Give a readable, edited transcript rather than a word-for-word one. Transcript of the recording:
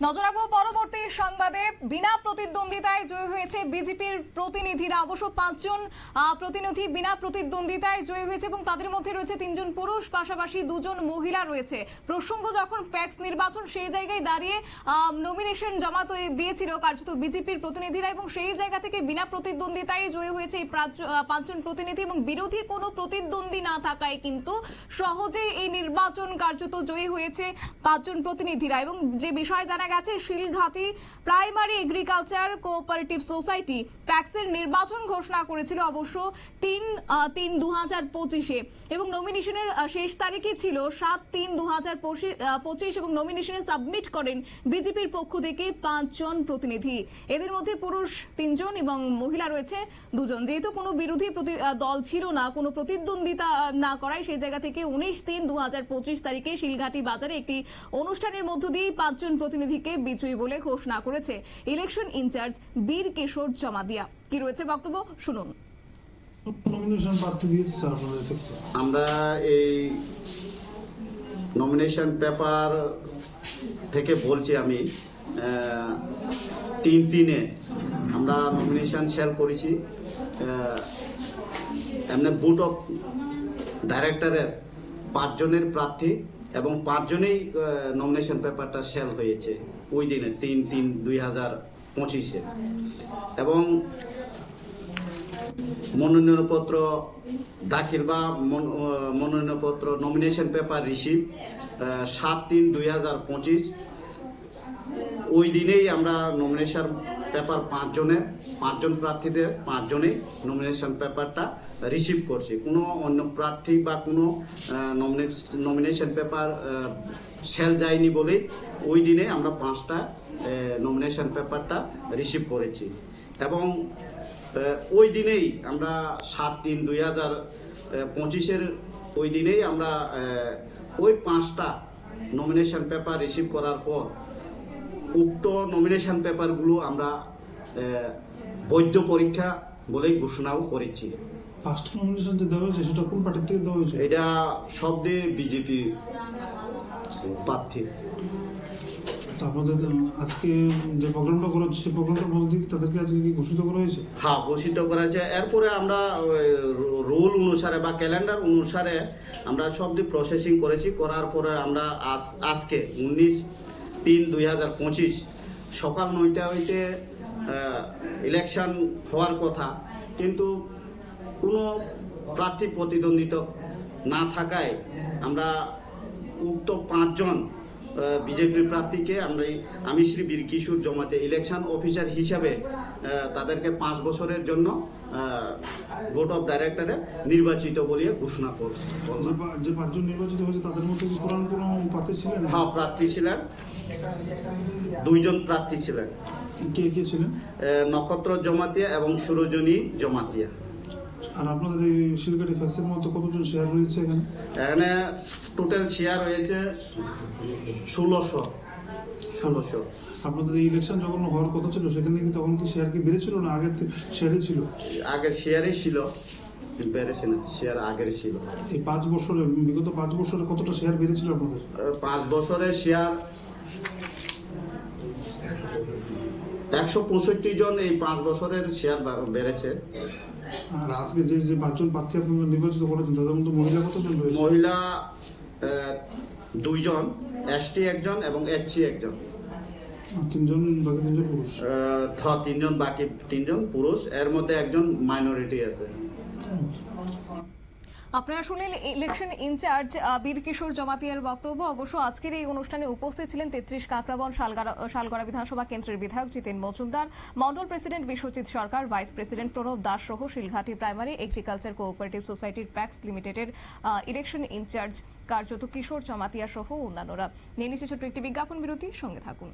নজর রাখবো পরবর্তী সংবাদে। বিনা প্রতিদ্বন্দ্বিতায় জয়ী হয়েছে বিজেপির প্রতিনিধিরা। অবশ্য 5 জন প্রতিনিধি বিনা প্রতিদ্বন্দ্বিতায় জয়ী হয়েছে এবং তাদের মধ্যে রয়েছে 3 জন পুরুষ, পাশাপাশি 2 জন মহিলা রয়েছে। প্রসঙ্গ যখন প্যাক্স নির্বাচন, সেই জায়গায় দাঁড়িয়ে নমিনেশন জমা দিয়েছিল কার্যত বিজেপির প্রতিনিধিরা এবং সেই জায়গা থেকে বিনা প্রতিদ্বন্দ্বিতায় জয়ী হয়েছে এই 5 জন প্রতিনিধি এবং বিরোধী কোনো প্রতিদ্বন্দ্বী না থাকায় কিন্তু সহজেই এই নির্বাচন কার্যত জয়ী হয়েছে 5 জন প্রতিনিধিরা। এবং যে বিষয় জানা গেছে, শিলঘাটি প্রাইমারি এগ্রিকালচার কোঅপারেটিভ সোসাইটি প্যাক্সের নির্বাচন ঘোষণা করেছিল অবশ্য 3/3/2025 এবং নমিনেশনের শেষ তারিখই ছিল 7/3/2025 এবং নমিনেশনে সাবমিট করেন বিজেপির পক্ষ থেকে 5 জন প্রতিনিধি। এদের মধ্যে পুরুষ 3 জন এবং মহিলা রয়েছে 2 জন। যেহেতু কোনো বিরোধী দল ছিল না, কোনো প্রতিদ্বন্দ্বিতা না করায় সেই জায়গা থেকে 19/3/2025 তারিখে শিলঘাটি বাজারে একটি অনুষ্ঠানের মধ্য দিয়ে 5 জন প্রতিনিধিকে বিজয়ী বলে ঘোষণা করেছে ইলেকশন ইনচার্জ বীর কিশোর জমাতিয়া। কি রয়েছে বক্তব্য শুনুন। আমরা এই নমিনেশন পেপার থেকে বলছি, আমি 3/3 আমরা নমিনেশন সেল করেছি। এমনি বোর্ড অফ ডাইরেক্টরের 5 জনের প্রার্থী এবং 5 জনেই নমিনেশন পেপারটা সেল হয়েছে ওই দিনে 3/3/2025 এবং মনোনয়নপত্র দাখিল বা মনোনয়নপত্র নমিনেশন পেপার রিসিভ 7/3/2025। ওই দিনেই আমরা নমিনেশন পেপার 5 জন প্রার্থীদের 5 জনেই নমিনেশন পেপারটা রিসিভ করছি। কোনো অন্য প্রার্থী বা কোনো নমিনেশন পেপার সেল যায়নি বলেই ওই দিনে আমরা 5টা নমিনেশন পেপারটা রিসিভ করেছি এবং ওই দিনেই আমরা 7/3/2025 ওই দিনেই আমরা ওই 5টা নমিনেশন পেপার রিসিভ করার পর উক্ত নমিনেশন পেপারগুলো আমরা বৈধ পরীক্ষা বলেই ঘোষণাও করেছি। 5টা নমিনেশন যে দেওয়া হয়েছে সেটা কোন পার্টি থেকে দেওয়া হয়েছে? এটা সব দিয়ে বিজেপি প্রার্থী। আপনাদের আজকে যে প্রোগ্রামটা করা হচ্ছে সেই প্রোগ্রামটার মধ্যে তাদেরকে আজকে কি ঘোষিত করা হয়েছে? হ্যাঁ, ঘোষিত করা হয়েছে। এরপরে আমরা রুল অনুসারে বা ক্যালেন্ডার অনুসারে আমরা সব দিয়ে প্রসেসিং করেছি। করার পরে আমরা আজকে 19/3/2025 সকাল 9টা হইতে ইলেকশন হওয়ার কথা, কিন্তু কোনো প্রার্থী প্রতিদ্বন্দ্বিতা না থাকায় আমরা উক্ত 5 জন বিজেপির প্রার্থীকে আমি শ্রী বীর কিশোর জমাতিয়া ইলেকশন অফিসার হিসাবে তাদেরকে 5 বছরের জন্য বোর্ড অফ ডাইরেক্টরে নির্বাচিত বলে ঘোষণা করছি। যে 5 জন নির্বাচিত হয়েছে তাদের মধ্যে কি পুরান কোনো প্রার্থী ছিলেন? হ্যাঁ, প্রার্থী ছিলেন, 2 জন প্রার্থী ছিলেন। কে কে ছিলেন? নক্ষত্র জমাতিয়া এবং সুরজনী জমাতিয়া। আর আপনাদের এই শিলঘাটি ফ্যাক্সের মধ্যে কতজন শেয়ার রয়েছে এখানে? এখানে টোটাল শেয়ার রয়েছে 1600। আপনাদের এই ইলেকশন যখন হওয়ার কথা ছিল সেখানে কি তখন কি শেয়ার কি বেড়েছিল না আগের শেয়ারই ছিল? আগের শেয়ারই ছিল, বেড়েছে না, শেয়ার আগের ছিল। এই 5 বছরে, বিগত 5 বছরে কতটা শেয়ার বেড়েছিল আপনাদের? 5 বছরের শেয়ার 165 জন এই 5 বছরের শেয়ার বেড়েছে। আর আজকে যে 5 জন প্রার্থী আপনারা নির্বাচিত করেছেন তাদের মধ্যে মহিলা কতজন রয়েছে? মহিলা 2 জন, এসটি 1 জন এবং এইচসি 1 জন। 3 জন, বাকি 3 জন পুরুষ। 3 জন, বাকি 3 জন পুরুষ। এর মধ্যে 1 জন মাইনরিটি আছে। আপনারা শুনলেন ইলেকশন ইনচার্জ বীর কিশোর জমাতিয়ার বক্তব্য। অবশ্য আজকের এই অনুষ্ঠানে উপস্থিত ছিলেন 33 কাকরাবন শালগড়া বিধানসভা কেন্দ্রের বিধায়ক জিতেন মজুমদার, মন্ডল প্রেসিডেন্ট বিশ্বজিৎ সরকার, ভাইস প্রেসিডেন্ট প্রণব দাস সহ শিলঘাটি প্রাইমারি এগ্রিকালচার কোঅপারেটিভ সোসাইটির প্যাক্স লিমিটেডের ইলেকশন ইনচার্জ কার্যত কিশোর জমাতিয়া সহ অন্যান্যরা। নিয়ে নিচ্ছে ছোট্ট একটি বিজ্ঞাপন বিরতি, সঙ্গে থাকুন।